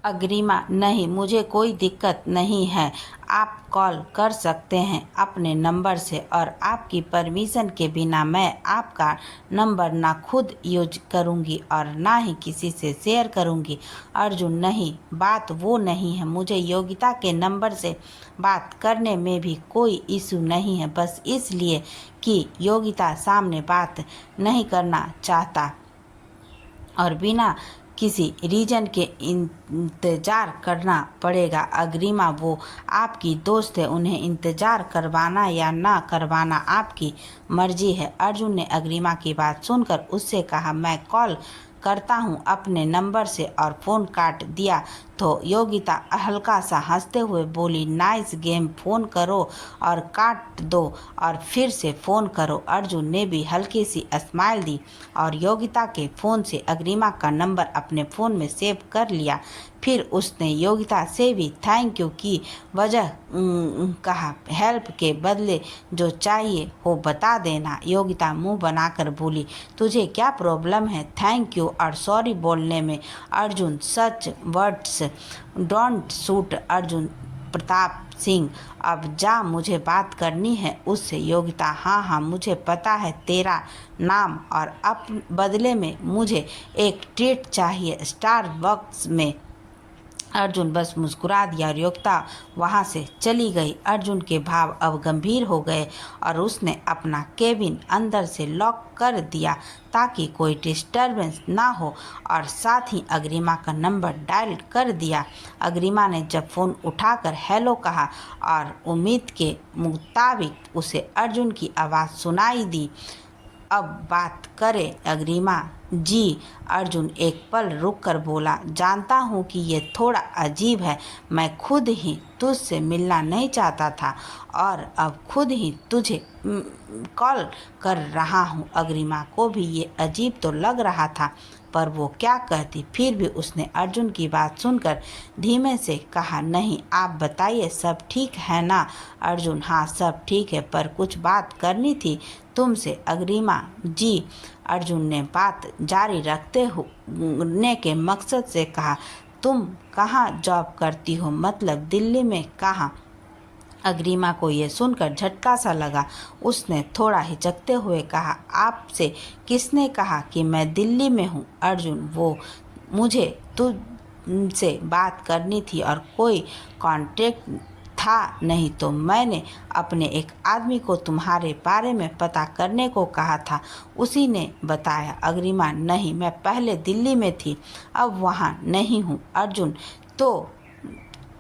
अग्रिमा, नहीं, मुझे कोई दिक्कत नहीं है। आप कॉल कर सकते हैं अपने नंबर से और आपकी परमिशन के बिना मैं आपका नंबर ना खुद यूज करूंगी और ना ही किसी से शेयर करूंगी। अर्जुन, नहीं, बात वो नहीं है। मुझे योगिता के नंबर से बात करने में भी कोई इशू नहीं है, बस इसलिए कि योगिता सामने बात नहीं करना चाहता और बिना किसी रीजन के इंतज़ार करना पड़ेगा। अग्रिमा, वो आपकी दोस्त है, उन्हें इंतज़ार करवाना या ना करवाना आपकी मर्जी है। अर्जुन ने अग्रिमा की बात सुनकर उससे कहा, मैं कॉल करता हूँ अपने नंबर से, और फ़ोन काट दिया तो योगिता हल्का सा हंसते हुए बोली, नाइस गेम, फ़ोन करो और काट दो और फिर से फ़ोन करो। अर्जुन ने भी हल्की सी स्माइल दी और योगिता के फ़ोन से अग्रिमा का नंबर अपने फ़ोन में सेव कर लिया। फिर उसने योगिता से भी थैंक यू की वजह कहा, हेल्प के बदले जो चाहिए हो बता देना। योगिता मुंह बनाकर बोली, तुझे क्या प्रॉब्लम है थैंक यू और सॉरी बोलने में? अर्जुन, सच words don't suit Arjun Pratap Singh, अब जा, मुझे बात करनी है उससे। योगिता, हाँ हाँ मुझे पता है तेरा नाम, और अब बदले में मुझे एक ट्रीट चाहिए स्टार बक्स में। अर्जुन बस मुस्कुरा दिया और योगिता वहाँ से चली गई। अर्जुन के भाव अब गंभीर हो गए और उसने अपना केबिन अंदर से लॉक कर दिया ताकि कोई डिस्टरबेंस ना हो और साथ ही अग्रिमा का नंबर डायल कर दिया। अग्रिमा ने जब फ़ोन उठाकर हेलो कहा और उम्मीद के मुताबिक उसे अर्जुन की आवाज़ सुनाई दी। अब बात करें अग्रिमा जी। अर्जुन एक पल रुक कर बोला, जानता हूँ कि ये थोड़ा अजीब है, मैं खुद ही तुझसे मिलना नहीं चाहता था और अब खुद ही तुझे कॉल कर रहा हूँ। अग्रिमा को भी ये अजीब तो लग रहा था, पर वो क्या कहती। फिर भी उसने अर्जुन की बात सुनकर धीमे से कहा, नहीं, आप बताइए सब ठीक है ना? अर्जुन, हाँ सब ठीक है, पर कुछ बात करनी थी तुमसे। अग्रिमा जी, अर्जुन ने बात जारी रखते ने के मकसद से कहा, तुम कहाँ जॉब करती हो, मतलब दिल्ली में कहाँ? अग्रिमा को ये सुनकर झटका सा लगा। उसने थोड़ा हिचकते हुए कहा, आपसे किसने कहा कि मैं दिल्ली में हूँ? अर्जुन, वो मुझे तुझसे बात करनी थी और कोई कॉन्टेक्ट था नहीं, तो मैंने अपने एक आदमी को तुम्हारे बारे में पता करने को कहा था, उसी ने बताया। अग्रिमा, नहीं, मैं पहले दिल्ली में थी, अब वहाँ नहीं हूँ। अर्जुन, तो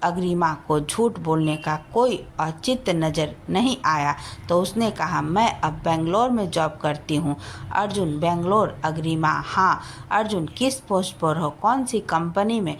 अग्रिमा को झूठ बोलने का कोई औचित्य नज़र नहीं आया, तो उसने कहा, मैं अब बेंगलोर में जॉब करती हूँ। अर्जुन, बेंगलोर? अग्रिमा, हाँ। अर्जुन, किस पोस्ट पर हो, कौन सी कंपनी में?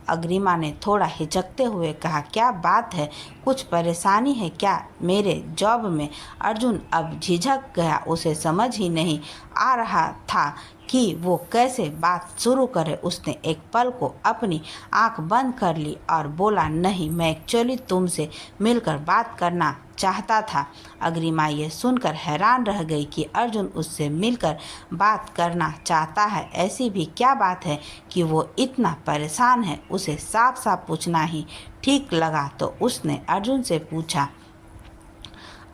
अग्रिमा ने थोड़ा हिचकते हुए कहा, क्या बात है, कुछ परेशानी है क्या मेरे जॉब में? अर्जुन अब झिझक गया, उसे समझ ही नहीं आ रहा था कि वो कैसे बात शुरू करे। उसने एक पल को अपनी आंख बंद कर ली और बोला, नहीं, मैं एक्चुअली तुमसे मिलकर बात करना चाहता था। अग्रिमा ये सुनकर हैरान रह गई कि अर्जुन उससे मिलकर बात करना चाहता है। ऐसी भी क्या बात है कि वो इतना परेशान है? उसे साफ साफ पूछना ही ठीक लगा, तो उसने अर्जुन से पूछा,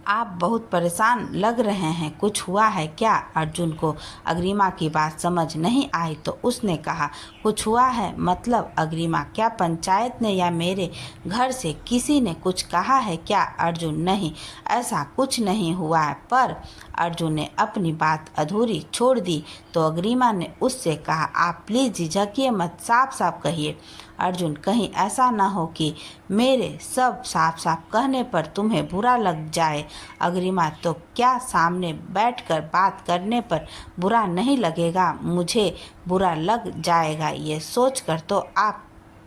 आप बहुत परेशान लग रहे हैं, कुछ हुआ है क्या? अर्जुन को अग्रिमा की बात समझ नहीं आई, तो उसने कहा, कुछ हुआ है मतलब? अग्रिमा, क्या पंचायत ने या मेरे घर से किसी ने कुछ कहा है क्या? अर्जुन, नहीं, ऐसा कुछ नहीं हुआ है, पर अर्जुन ने अपनी बात अधूरी छोड़ दी, तो अग्रिमा ने उससे कहा, आप प्लीज़ झिझकिए मत, साफ साफ कहिए। अर्जुन, कहीं ऐसा ना हो कि मेरे सब साफ साफ कहने पर तुम्हें बुरा लग जाए। अग्रिमा, तो क्या सामने बैठकर बात करने पर बुरा नहीं लगेगा? मुझे बुरा लग जाएगा, ये सोचकर तो आप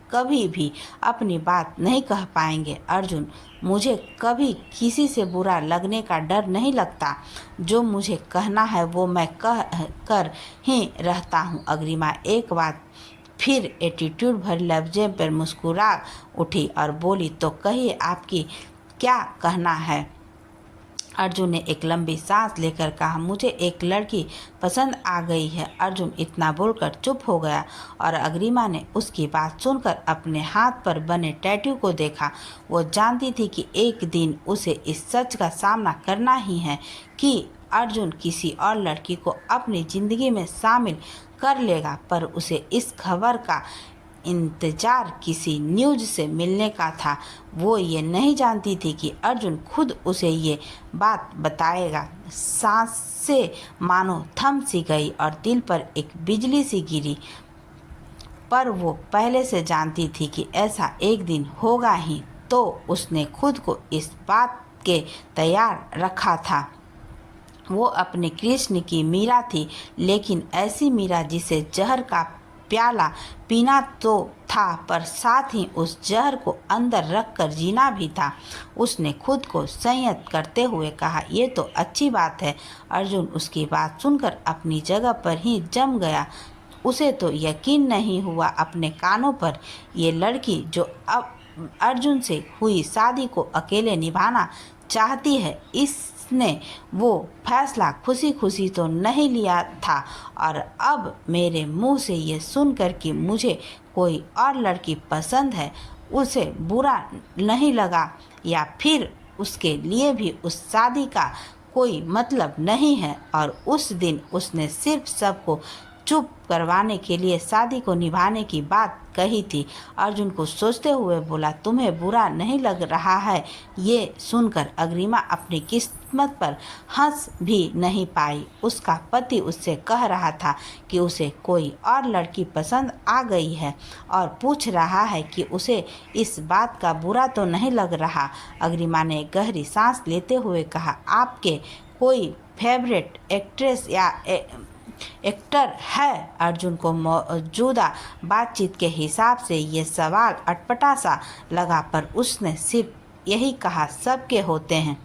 कभी भी अपनी बात नहीं कह पाएंगे। अर्जुन, मुझे कभी किसी से बुरा लगने का डर नहीं लगता, जो मुझे कहना है वो मैं कह कर ही रहता हूँ। अग्रिमा एक बात फिर एटीट्यूड भरी लफ्ज़ों पर मुस्कुरा उठी और बोली, तो कहिए आपकी क्या कहना है? अर्जुन ने एक लंबी सांस लेकर कहा, मुझे एक लड़की पसंद आ गई है। अर्जुन इतना बोलकर चुप हो गया और अग्रिमा ने उसकी बात सुनकर अपने हाथ पर बने टैटू को देखा। वो जानती थी कि एक दिन उसे इस सच का सामना करना ही है कि अर्जुन किसी और लड़की को अपनी ज़िंदगी में शामिल कर लेगा, पर उसे इस खबर का इंतजार किसी न्यूज से मिलने का था। वो ये नहीं जानती थी कि अर्जुन खुद उसे ये बात बताएगा। सांसें मानो थम सी गई और दिल पर एक बिजली सी गिरी, पर वो पहले से जानती थी कि ऐसा एक दिन होगा ही, तो उसने खुद को इस बात के तैयार रखा था। वो अपने कृष्ण की मीरा थी, लेकिन ऐसी मीरा जिसे जहर का प्याला पीना तो था, पर साथ ही उस जहर को अंदर रखकर जीना भी था। उसने खुद को संयत करते हुए कहा, ये तो अच्छी बात है। अर्जुन उसकी बात सुनकर अपनी जगह पर ही जम गया। उसे तो यकीन नहीं हुआ अपने कानों पर। ये लड़की जो अब अर्जुन से हुई शादी को अकेले निभाना चाहती है, इसने वो फैसला खुशी खुशी तो नहीं लिया था, और अब मेरे मुंह से ये सुनकर कि मुझे कोई और लड़की पसंद है, उसे बुरा नहीं लगा, या फिर उसके लिए भी उस शादी का कोई मतलब नहीं है। और उस दिन उसने सिर्फ सबको चुप करवाने के लिए शादी को निभाने की बात कही थी। अर्जुन को सोचते हुए बोला, तुम्हें बुरा नहीं लग रहा है? ये सुनकर अग्रिमा अपनी किस्मत पर हंस भी नहीं पाई। उसका पति उससे कह रहा था कि उसे कोई और लड़की पसंद आ गई है और पूछ रहा है कि उसे इस बात का बुरा तो नहीं लग रहा। अग्रिमा ने गहरी सांस लेते हुए कहा, आपके कोई फेवरेट एक्ट्रेस या एक्टर है? अर्जुन को मौजूदा बातचीत के हिसाब से ये सवाल अटपटा सा लगा, पर उसने सिर्फ यही कहा, सबके होते हैं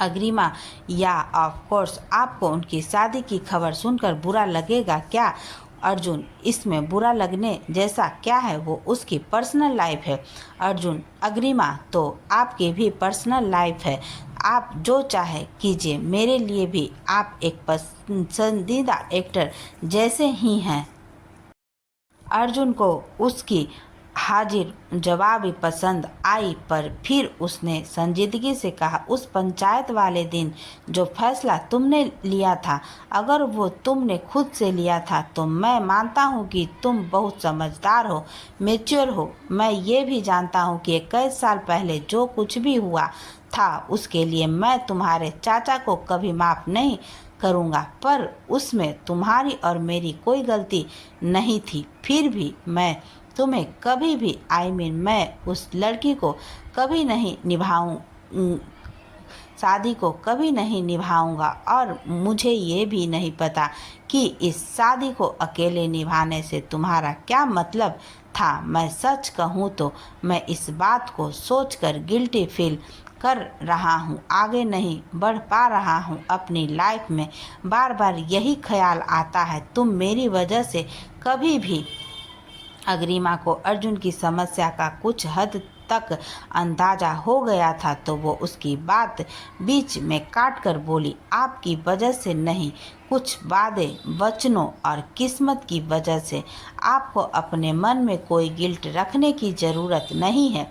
अग्रिमा। या ऑफ कोर्स, आपको उनकी शादी की खबर सुनकर बुरा लगेगा क्या? अर्जुन, इसमें बुरा लगने जैसा क्या है? वो उसकी पर्सनल लाइफ है। अर्जुन, अग्रिमा, तो आपकी भी पर्सनल लाइफ है। आप जो चाहे कीजिए, मेरे लिए भी आप एक पसंदीदा एक्टर जैसे ही हैं। अर्जुन को उसकी हाजिर जवाबी पसंद आई, पर फिर उसने संजीदगी से कहा, उस पंचायत वाले दिन जो फैसला तुमने लिया था, अगर वो तुमने खुद से लिया था तो मैं मानता हूँ कि तुम बहुत समझदार हो, मैच्योर हो। मैं ये भी जानता हूँ कि 21 साल पहले जो कुछ भी हुआ था उसके लिए मैं तुम्हारे चाचा को कभी माफ़ नहीं करूँगा, पर उसमें तुम्हारी और मेरी कोई गलती नहीं थी। फिर भी मैं तुम्हें कभी भी मैं उस लड़की को कभी नहीं शादी को कभी नहीं निभाऊंगा, और मुझे ये भी नहीं पता कि इस शादी को अकेले निभाने से तुम्हारा क्या मतलब था। मैं सच कहूँ तो मैं इस बात को सोचकर गिल्टी फील कर रहा हूँ, आगे नहीं बढ़ पा रहा हूँ अपनी लाइफ में। बार बार यही ख्याल आता है, तुम मेरी वजह से कभी भी। अग्रिमा को अर्जुन की समस्या का कुछ हद तक अंदाजा हो गया था, तो वो उसकी बात बीच में काट कर बोली, आपकी वजह से नहीं, कुछ वादे वचनों और किस्मत की वजह से। आपको अपने मन में कोई गिल्ट रखने की ज़रूरत नहीं है।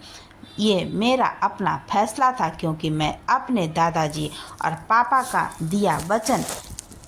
ये मेरा अपना फैसला था, क्योंकि मैं अपने दादाजी और पापा का दिया वचन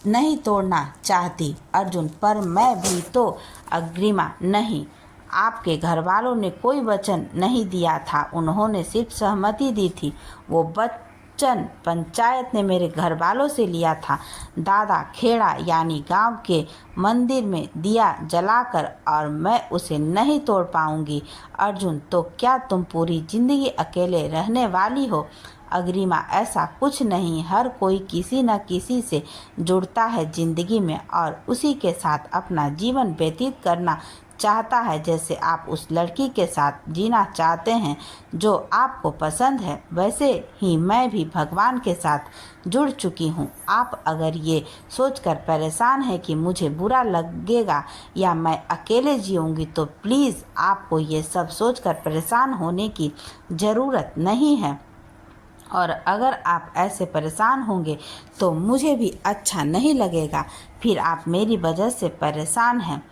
नहीं तोड़ना चाहती। अर्जुन, पर मैं भी तो। अग्रिमा, नहीं, आपके घर वालों ने कोई वचन नहीं दिया था, उन्होंने सिर्फ सहमति दी थी। वो वचन पंचायत ने मेरे घर वालों से लिया था, दादा खेड़ा यानी गांव के मंदिर में दिया जलाकर, और मैं उसे नहीं तोड़ पाऊंगी। अर्जुन, तो क्या तुम पूरी जिंदगी अकेले रहने वाली हो? अग्रिमा, ऐसा कुछ नहीं, हर कोई किसी न किसी से जुड़ता है ज़िंदगी में और उसी के साथ अपना जीवन व्यतीत करना चाहता है। जैसे आप उस लड़की के साथ जीना चाहते हैं जो आपको पसंद है, वैसे ही मैं भी भगवान के साथ जुड़ चुकी हूँ। आप अगर ये सोचकर परेशान हैं कि मुझे बुरा लगेगा या मैं अकेले जीऊँगी, तो प्लीज़ आपको ये सब सोचकर परेशान होने की ज़रूरत नहीं है। और अगर आप ऐसे परेशान होंगे तो मुझे भी अच्छा नहीं लगेगा। फिर आप मेरी वजह से परेशान हैं।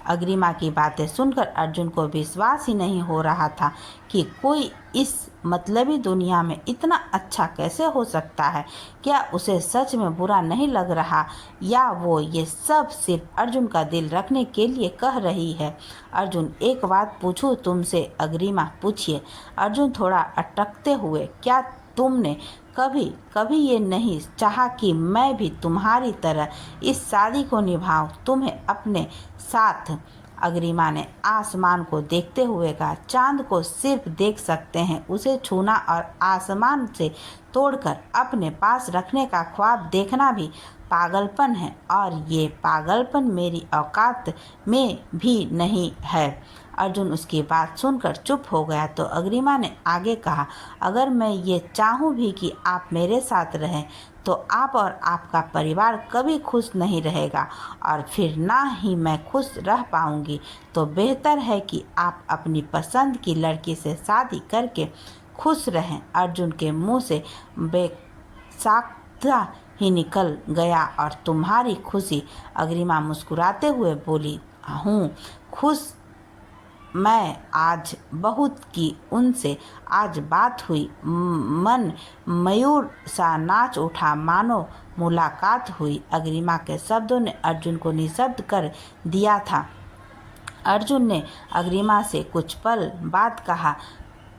अग्रिमा की बातें सुनकर अर्जुन को विश्वास ही नहीं हो रहा था कि कोई इस मतलबी दुनिया में इतना अच्छा कैसे हो सकता है। क्या उसे सच में बुरा नहीं लग रहा, या वो ये सब सिर्फ अर्जुन का दिल रखने के लिए कह रही है। अर्जुन, एक बात पूछूं तुमसे? अग्रिमा, पूछिए। अर्जुन थोड़ा अटकते हुए, क्या तुमने कभी कभी ये नहीं चाहा कि मैं भी तुम्हारी तरह इस शादी को निभाऊं, तुम्हें अपने साथ? अग्रिमा ने आसमान को देखते हुए कहा, चांद को सिर्फ देख सकते हैं, उसे छूना और आसमान से तोड़कर अपने पास रखने का ख्वाब देखना भी पागलपन है, और ये पागलपन मेरी औकात में भी नहीं है। अर्जुन उसकी बात सुनकर चुप हो गया तो अग्रिमा ने आगे कहा, अगर मैं ये चाहूँ भी कि आप मेरे साथ रहें तो आप और आपका परिवार कभी खुश नहीं रहेगा, और फिर ना ही मैं खुश रह पाऊंगी। तो बेहतर है कि आप अपनी पसंद की लड़की से शादी करके खुश रहें। अर्जुन के मुंह से बेसाख्ता ही निकल गया, और तुम्हारी खुशी? अग्रिमा मुस्कुराते हुए बोली, हूँ खुश मैं। आज बहुत की उनसे, आज बात हुई, मन मयूर सा नाच उठा, मानो मुलाकात हुई। अग्रिमा के शब्दों ने अर्जुन को निशब्द कर दिया था। अर्जुन ने अग्रिमा से कुछ पल बाद कहा,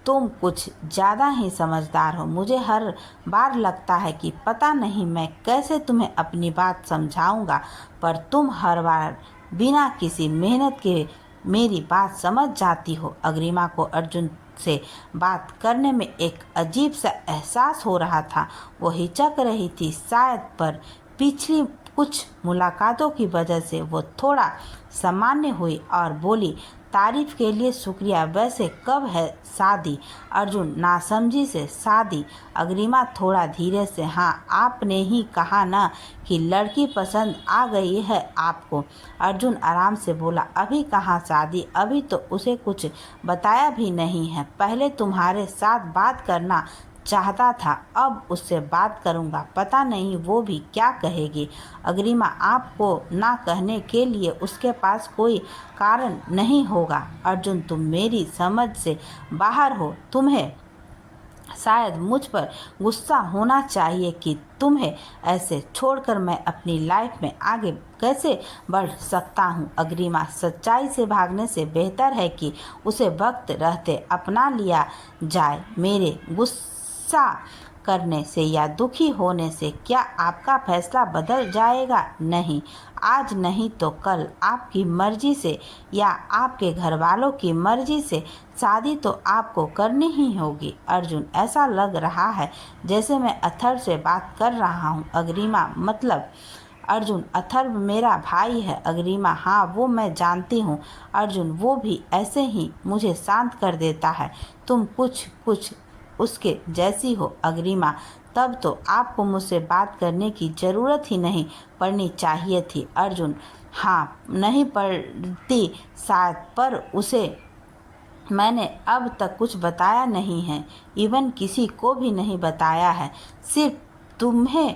तुम कुछ ज़्यादा ही समझदार हो। मुझे हर बार लगता है कि पता नहीं मैं कैसे तुम्हें अपनी बात समझाऊंगा, पर तुम हर बार बिना किसी मेहनत के मेरी बात समझ जाती हो। अग्रिमा को अर्जुन से बात करने में एक अजीब सा एहसास हो रहा था। वो हिचक रही थी शायद, पर पिछली कुछ मुलाकातों की वजह से वो थोड़ा सामान्य हुई और बोली, तारीफ के लिए शुक्रिया, वैसे कब है शादी? अर्जुन नासमझी से, शादी? अग्रिमा थोड़ा धीरे से, हाँ, आपने ही कहा ना कि लड़की पसंद आ गई है आपको। अर्जुन आराम से बोला, अभी कहाँ शादी, अभी तो उसे कुछ बताया भी नहीं है। पहले तुम्हारे साथ बात करना चाहता था, अब उससे बात करूंगा, पता नहीं वो भी क्या कहेगी। अग्रिमा, आपको ना कहने के लिए उसके पास कोई कारण नहीं होगा। अर्जुन, तुम मेरी समझ से बाहर हो। तुम्हें शायद मुझ पर गुस्सा होना चाहिए कि तुम्हें ऐसे छोड़कर मैं अपनी लाइफ में आगे कैसे बढ़ सकता हूँ। अग्रिमा, सच्चाई से भागने से बेहतर है कि उसे वक्त रहते अपना लिया जाए। मेरे गुस्सा करने से या दुखी होने से क्या आपका फैसला बदल जाएगा? नहीं, आज नहीं तो कल, आपकी मर्जी से या आपके घर वालों की मर्जी से शादी तो आपको करनी ही होगी। अर्जुन, ऐसा लग रहा है जैसे मैं अथर्व से बात कर रहा हूँ। अग्रिमा, मतलब? अर्जुन, अथर्व मेरा भाई है। अग्रिमा, हाँ, वो मैं जानती हूँ। अर्जुन, वो भी ऐसे ही मुझे शांत कर देता है। तुम कुछ उसके जैसी हो। अग्रिमा, तब तो आपको मुझसे बात करने की ज़रूरत ही नहीं पड़नी चाहिए थी। अर्जुन, हाँ, नहीं पड़ती शायद, पर उसे मैंने अब तक कुछ बताया नहीं है, इवन किसी को भी नहीं बताया है। सिर्फ तुम्हें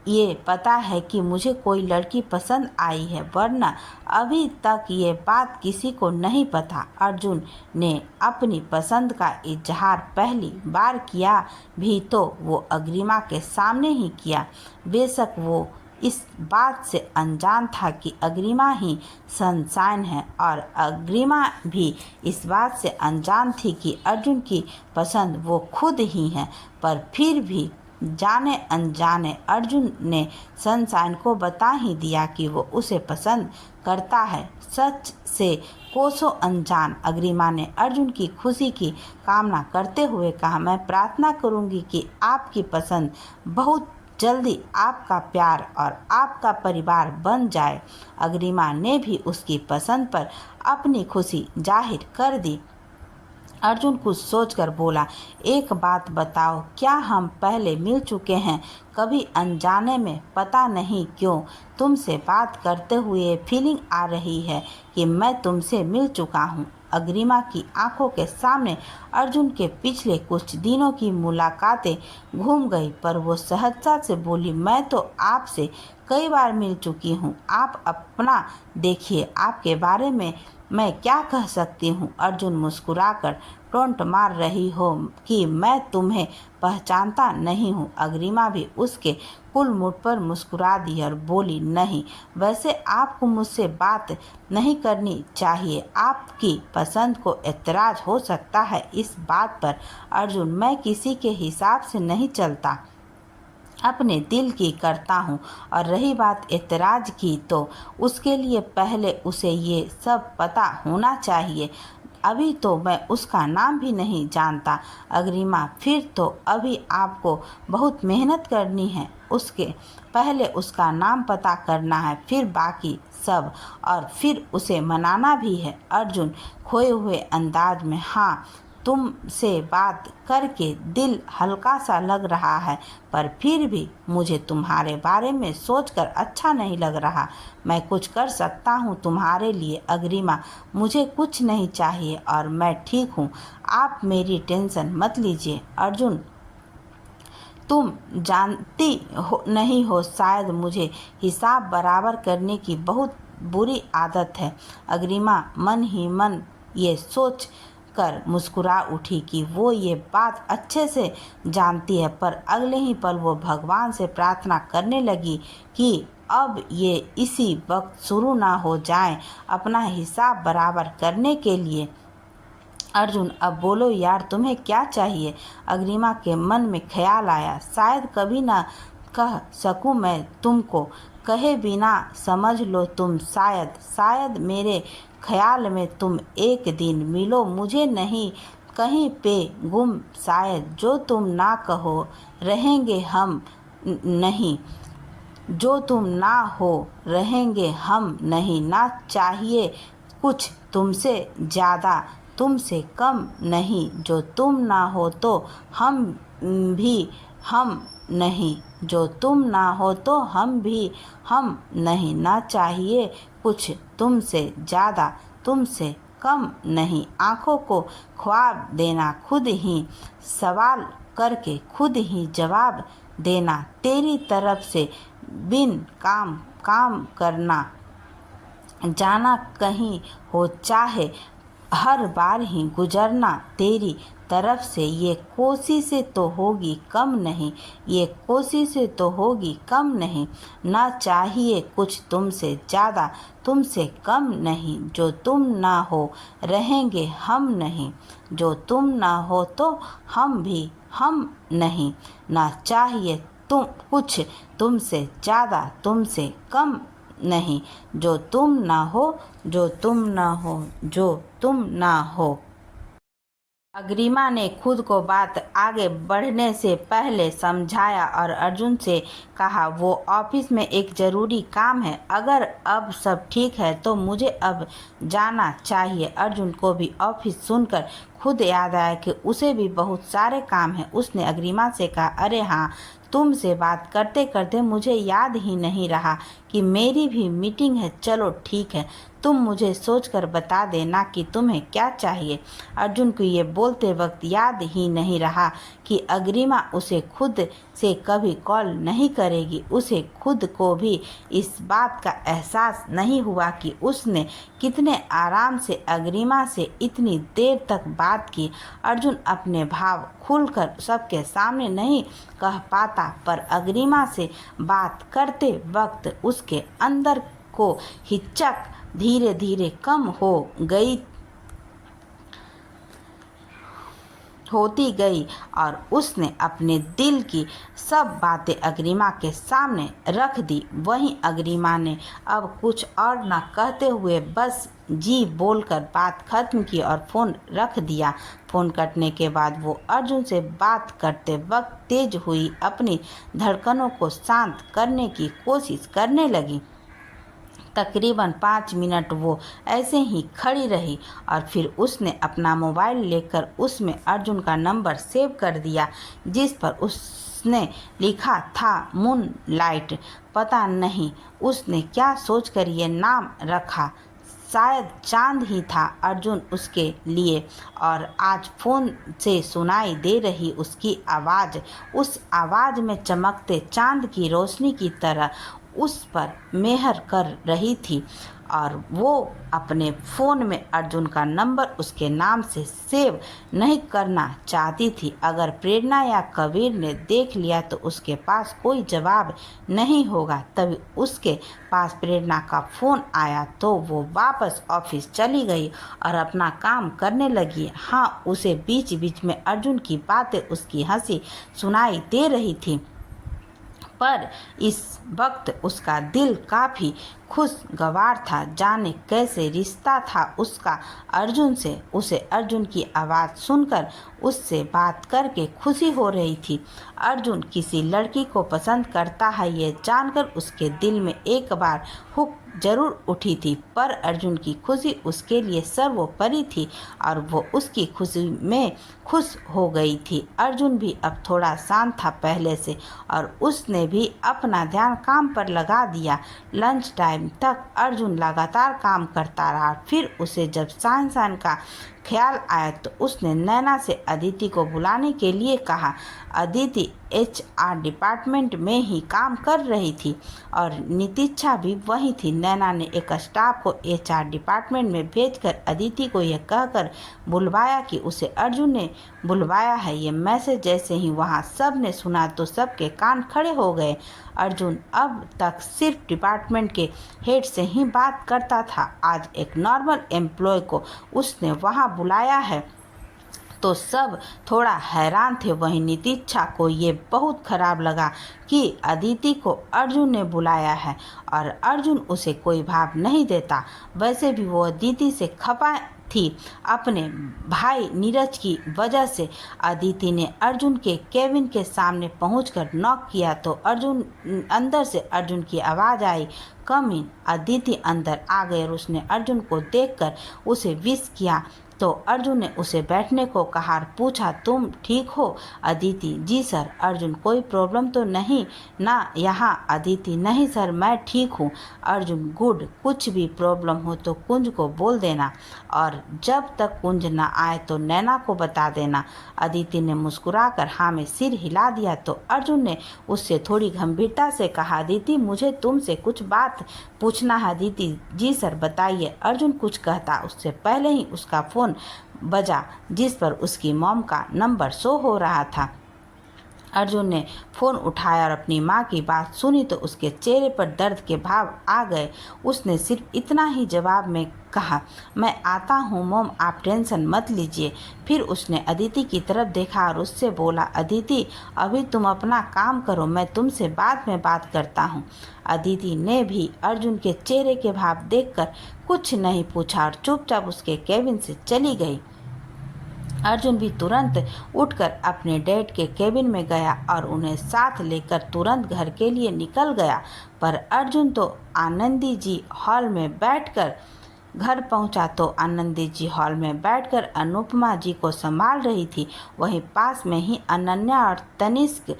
ये पता है कि मुझे कोई लड़की पसंद आई है, वरना अभी तक ये बात किसी को नहीं पता। अर्जुन ने अपनी पसंद का इजहार पहली बार किया भी तो वो अग्रिमा के सामने ही किया। बेशक वो इस बात से अनजान था कि अग्रिमा ही सनशाइन है, और अग्रिमा भी इस बात से अनजान थी कि अर्जुन की पसंद वो खुद ही है। पर फिर भी जाने अनजाने अर्जुन ने सनशाइन को बता ही दिया कि वो उसे पसंद करता है। सच से कोसों अनजान अग्रिमा ने अर्जुन की खुशी की कामना करते हुए कहा, मैं प्रार्थना करूंगी कि आपकी पसंद बहुत जल्दी आपका प्यार और आपका परिवार बन जाए। अग्रिमा ने भी उसकी पसंद पर अपनी खुशी जाहिर कर दी। अर्जुन कुछ सोचकर बोला, एक बात बताओ, क्या हम पहले मिल चुके हैं कभी अनजाने में? पता नहीं क्यों तुमसे बात करते हुए फीलिंग आ रही है कि मैं तुमसे मिल चुका हूँ। अग्रिमा की आंखों के सामने अर्जुन के पिछले कुछ दिनों की मुलाकातें घूम गई, पर वो सहजता से बोली, मैं तो आपसे कई बार मिल चुकी हूँ, आप अपना देखिए, आपके बारे में मैं क्या कह सकती हूँ। अर्जुन मुस्कुराकर टोंट मार रही हो कि मैं तुम्हें पहचानता नहीं हूँ। अग्रिमा भी उसके कुल मुठ पर मुस्कुरा दी और बोली, नहीं, वैसे आपको मुझसे बात नहीं करनी चाहिए, आपकी पसंद को एतराज़ हो सकता है इस बात पर। अर्जुन, मैं किसी के हिसाब से नहीं चलता, अपने दिल की करता हूँ, और रही बात एतराज़ की तो उसके लिए पहले उसे ये सब पता होना चाहिए। अभी तो मैं उसका नाम भी नहीं जानता। अग्रिमा, फिर तो अभी आपको बहुत मेहनत करनी है, उसके पहले उसका नाम पता करना है, फिर बाकी सब, और फिर उसे मनाना भी है। अर्जुन खोए हुए अंदाज में, हाँ, तुमसे बात करके दिल हल्का सा लग रहा है, पर फिर भी मुझे तुम्हारे बारे में सोचकर अच्छा नहीं लग रहा। मैं कुछ कर सकता हूँ तुम्हारे लिए अग्रिमा, मुझे कुछ नहीं चाहिए और मैं ठीक हूँ, आप मेरी टेंशन मत लीजिए। अर्जुन, तुम जानती हो नहीं हो, शायद मुझे हिसाब बराबर करने की बहुत बुरी आदत है। अग्रिमा मन ही मन ये सोच कर मुस्कुरा उठी कि वो ये बात अच्छे से जानती है, पर अगले ही पल वो भगवान से प्रार्थना करने लगी कि अब ये इसी वक्त शुरू ना हो जाए अपना हिसाब बराबर करने के लिए। अर्जुन, अब बोलो यार, तुम्हें क्या चाहिए? अग्रिमा के मन में ख्याल आया, शायद कभी ना कह सकूं मैं तुमको, कहे बिना समझ लो तुम, शायद मेरे ख्याल में तुम एक दिन मिलो मुझे, नहीं कहीं पे गुम, शायद जो तुम ना कहो रहेंगे हम नहीं, जो तुम ना हो रहेंगे हम नहीं, ना चाहिए कुछ तुमसे ज़्यादा तुमसे कम नहीं, जो तुम ना हो तो हम भी हम नहीं, जो तुम ना हो तो हम भी हम नहीं, ना चाहिए कुछ तुमसे ज़्यादा तुमसे कम नहीं। आँखों को ख्वाब देना, खुद ही सवाल करके खुद ही जवाब देना, तेरी तरफ से बिन काम करना, जाना कहीं हो चाहे हर बार ही गुजरना, तेरी तरफ से ये कोशिशें तो होगी कम नहीं, ये कोशिशें तो होगी कम नहीं, ना चाहिए कुछ तुमसे ज़्यादा तुमसे कम नहीं, जो तुम ना हो रहेंगे हम नहीं, जो तुम ना हो तो हम भी हम नहीं, ना चाहिए तुम कुछ तुमसे ज़्यादा तुमसे कम नहीं, जो तुम ना हो, जो तुम ना हो, जो तुम ना हो। अग्रिमा ने खुद को बात आगे बढ़ने से पहले समझाया और अर्जुन से कहा, वो ऑफिस में एक ज़रूरी काम है, अगर अब सब ठीक है तो मुझे अब जाना चाहिए। अर्जुन को भी ऑफिस सुनकर खुद याद आया कि उसे भी बहुत सारे काम हैं। उसने अग्रिमा से कहा, अरे हाँ, तुमसे बात करते करते मुझे याद ही नहीं रहा कि मेरी भी मीटिंग है, चलो ठीक है, तुम मुझे सोचकर बता देना कि तुम्हें क्या चाहिए। अर्जुन को ये बोलते वक्त याद ही नहीं रहा कि अग्रिमा उसे खुद से कभी कॉल नहीं करेगी। उसे खुद को भी इस बात का एहसास नहीं हुआ कि उसने कितने आराम से अग्रिमा से इतनी देर तक बात की। अर्जुन अपने भाव खुलकर सबके सामने नहीं कह पाता, पर अग्रिमा से बात करते वक्त उसके अंदर को हिचक धीरे धीरे कम होती गई और उसने अपने दिल की सब बातें अग्रिमा के सामने रख दी। वहीं अग्रिमा ने अब कुछ और न कहते हुए बस जी बोलकर बात खत्म की और फ़ोन रख दिया। फ़ोन कटने के बाद वो अर्जुन से बात करते वक्त तेज हुई अपनी धड़कनों को शांत करने की कोशिश करने लगी। तकरीबन 5 मिनट वो ऐसे ही खड़ी रही और फिर उसने अपना मोबाइल लेकर उसमें अर्जुन का नंबर सेव कर दिया, जिस पर उसने लिखा था मून लाइट। पता नहीं उसने क्या सोचकर ये नाम रखा, शायद चांद ही था अर्जुन उसके लिए। और आज फ़ोन से सुनाई दे रही उसकी आवाज़ उस आवाज़ में चमकते चांद की रोशनी की तरह उस पर मेहर कर रही थी। और वो अपने फ़ोन में अर्जुन का नंबर उसके नाम से सेव नहीं करना चाहती थी। अगर प्रेरणा या कबीर ने देख लिया तो उसके पास कोई जवाब नहीं होगा। तभी उसके पास प्रेरणा का फ़ोन आया तो वो वापस ऑफिस चली गई और अपना काम करने लगी। हाँ, उसे बीच बीच में अर्जुन की बातें, उसकी हंसी सुनाई दे रही थी, पर इस वक्त उसका दिल काफ़ी खुशगवार था। जाने कैसे रिश्ता था उसका अर्जुन से। उसे अर्जुन की आवाज़ सुनकर उससे बात करके खुशी हो रही थी। अर्जुन किसी लड़की को पसंद करता है ये जानकर उसके दिल में एक बार हुक जरूर उठी थी, पर अर्जुन की खुशी उसके लिए सर्वोपरि थी और वो उसकी खुशी में खुश हो गई थी। अर्जुन भी अब थोड़ा शांत था पहले से और उसने भी अपना ध्यान काम पर लगा दिया। लंच टाइम तक अर्जुन लगातार काम करता रहा। फिर उसे जब शान का ख्याल आया तो उसने नैना से अदिति को बुलाने के लिए कहा। अदिति HR डिपार्टमेंट में ही काम कर रही थी और नितिक्षा भी वहीं थी। नैना ने एक स्टाफ को HR डिपार्टमेंट में भेजकर अदिति को यह कहकर बुलवाया कि उसे अर्जुन ने बुलवाया है। ये मैसेज जैसे ही वहाँ सब ने सुना तो सबके कान खड़े हो गए। अर्जुन अब तक सिर्फ डिपार्टमेंट के हेड से ही बात करता था, आज एक नॉर्मल एम्प्लॉय को उसने वहाँ बुलाया है तो सब थोड़ा हैरान थे। वहीं नितिक्षा को ये बहुत खराब लगा कि अदिति को अर्जुन ने बुलाया है और अर्जुन उसे कोई भाव नहीं देता। वैसे भी वो अदिति से खफा थी अपने भाई नीरज की वजह से। अदिति ने अर्जुन के केबिन के सामने पहुंचकर नॉक किया तो अंदर से अर्जुन की आवाज़ आई, कम इन। अदिति अंदर आ गई और उसने अर्जुन को देखकर उसे विश किया तो अर्जुन ने उसे बैठने को कहा और पूछा, तुम ठीक हो? अदिति, जी सर। अर्जुन, कोई प्रॉब्लम तो नहीं ना यहाँ? अदिति, नहीं सर, मैं ठीक हूँ। अर्जुन, गुड। कुछ भी प्रॉब्लम हो तो कुंज को बोल देना और जब तक कुंज न आए तो नैना को बता देना। अदिति ने मुस्कुराकर हाँ में सिर हिला दिया तो अर्जुन ने उससे थोड़ी गंभीरता से कहा, अदिति, मुझे तुमसे कुछ बात पूछना है। अदिति, जी सर, बताइए। अर्जुन कुछ कहता उससे पहले ही उसका फ़ोन बजा जिस पर उसकी मॉम का नंबर शो हो रहा था। अर्जुन ने फ़ोन उठाया और अपनी माँ की बात सुनी तो उसके चेहरे पर दर्द के भाव आ गए। उसने सिर्फ इतना ही जवाब में कहा, मैं आता हूँ मॉम, आप टेंशन मत लीजिए। फिर उसने अदिति की तरफ देखा और उससे बोला, अदिति, अभी तुम अपना काम करो, मैं तुमसे बाद में बात करता हूँ। अदिति ने भी अर्जुन के चेहरे के भाव देखकर कुछ नहीं पूछा और चुपचाप उसके केबिन से चली गई। अर्जुन भी तुरंत उठकर अपने डैड के केबिन में गया और उन्हें साथ लेकर तुरंत घर के लिए निकल गया। पर अर्जुन तो आनंदी जी हॉल में बैठकर घर पहुंचा तो आनंदी जी हॉल में बैठकर अनुपमा जी को संभाल रही थी। वहीं पास में ही अनन्या और तनिष्क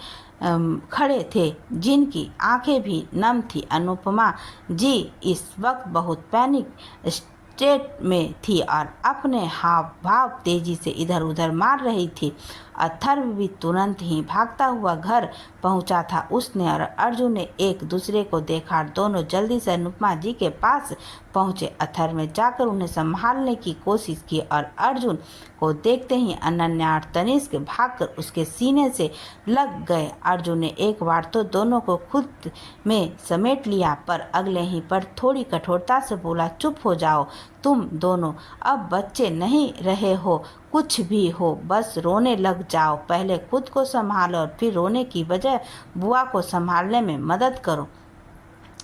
खड़े थे जिनकी आंखें भी नम थी। अनुपमा जी इस वक्त बहुत पैनिक स्टेट में थी और अपने हाव भाव तेजी से इधर उधर मार रही थी। अथर्व भी तुरंत ही भागता हुआ घर पहुंचा था। उसने और अर्जुन ने एक दूसरे को देखा और दोनों जल्दी से अनुपमा जी के पास पहुंचे। अथर्व ने जाकर उन्हें संभालने की कोशिश की और अर्जुन को देखते ही अनन्या और तनिष्क भागकर उसके सीने से लग गए। अर्जुन ने एक बार तो दोनों को खुद में समेट लिया पर अगले ही पर थोड़ी कठोरता से बोला, चुप हो जाओ तुम दोनों, अब बच्चे नहीं रहे हो, कुछ भी हो बस रोने लग जाओ। पहले खुद को संभालो और फिर रोने की बजाय बुआ को संभालने में मदद करो।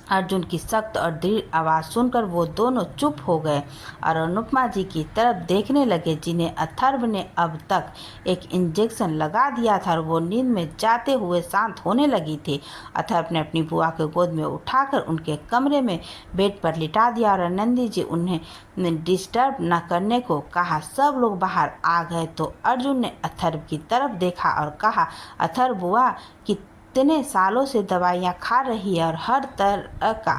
अर्जुन की सख्त और दृढ़ आवाज़ सुनकर वो दोनों चुप हो गए और अनुपमा जी की तरफ देखने लगे जिन्हें अथर्व ने अब तक एक इंजेक्शन लगा दिया था और वो नींद में जाते हुए शांत होने लगी थी। अथर्व ने अपनी बुआ के गोद में उठाकर उनके कमरे में बेड पर लिटा दिया और आनंदी जी उन्हें डिस्टर्ब न करने को कहा। सब लोग बाहर आ गए तो अर्जुन ने अथर्व की तरफ देखा और कहा, अथर्व बुआ कितने सालों से दवाइयाँ खा रही है और हर तरह का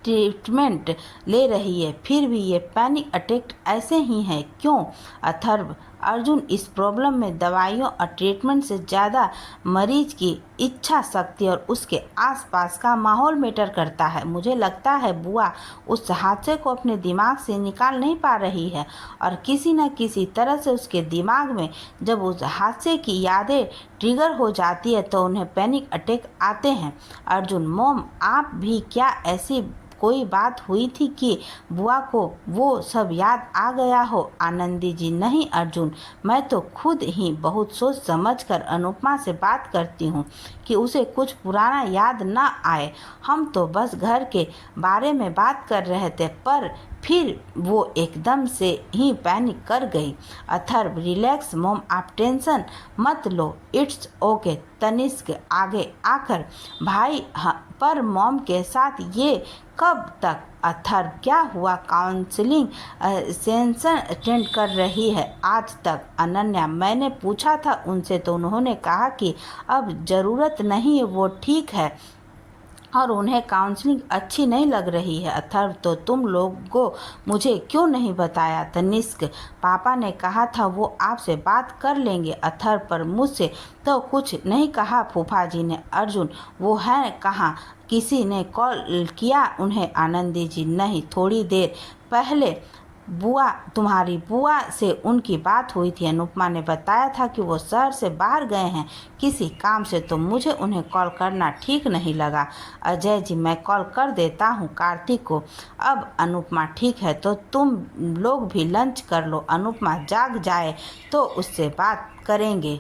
ट्रीटमेंट ले रही है, फिर भी ये पैनिक अटैक ऐसे ही है क्यों? अथर्व, अर्जुन, इस प्रॉब्लम में दवाइयों और ट्रीटमेंट से ज़्यादा मरीज की इच्छा शक्ति और उसके आसपास का माहौल मैटर करता है। मुझे लगता है बुआ उस हादसे को अपने दिमाग से निकाल नहीं पा रही है और किसी न किसी तरह से उसके दिमाग में जब उस हादसे की यादें ट्रिगर हो जाती है तो उन्हें पैनिक अटैक आते हैं। अर्जुन, मॉम, आप भी क्या ऐसी कोई बात हुई थी कि बुआ को वो सब याद आ गया हो? आनंदी जी, नहीं अर्जुन, मैं तो खुद ही बहुत सोच समझ कर अनुपमा से बात करती हूँ कि उसे कुछ पुराना याद ना आए। हम तो बस घर के बारे में बात कर रहे थे, पर फिर वो एकदम से ही पैनिक कर गई। अथर्व, रिलैक्स मॉम, आप टेंशन मत लो, इट्स ओके। तनिष्क आगे आकर, भाई पर मॉम के साथ ये कब तक? अथर्व, क्या हुआ? काउंसलिंग सेशन अटेंड कर रही है आज तक। अनन्या, मैंने पूछा था उनसे तो उन्होंने कहा कि अब ज़रूरत नहीं है, वो ठीक है और उन्हें काउंसलिंग अच्छी नहीं लग रही है। अथर्व, तो तुम लोगों मुझे क्यों नहीं बताया? तनिष्क, पापा ने कहा था वो आपसे बात कर लेंगे। अथर्व, पर मुझसे तो कुछ नहीं कहा फूफा जी ने। अर्जुन, वो है कहाँ? किसी ने कॉल किया उन्हें? आनंदी जी, नहीं, थोड़ी देर पहले तुम्हारी बुआ से उनकी बात हुई थी। अनुपमा ने बताया था कि वो शहर से बाहर गए हैं किसी काम से, तो मुझे उन्हें कॉल करना ठीक नहीं लगा। अजय जी, मैं कॉल कर देता हूँ कार्तिक को। अब अनुपमा, ठीक है, तो तुम लोग भी लंच कर लो, अनुपमा जाग जाए तो उससे बात करेंगे।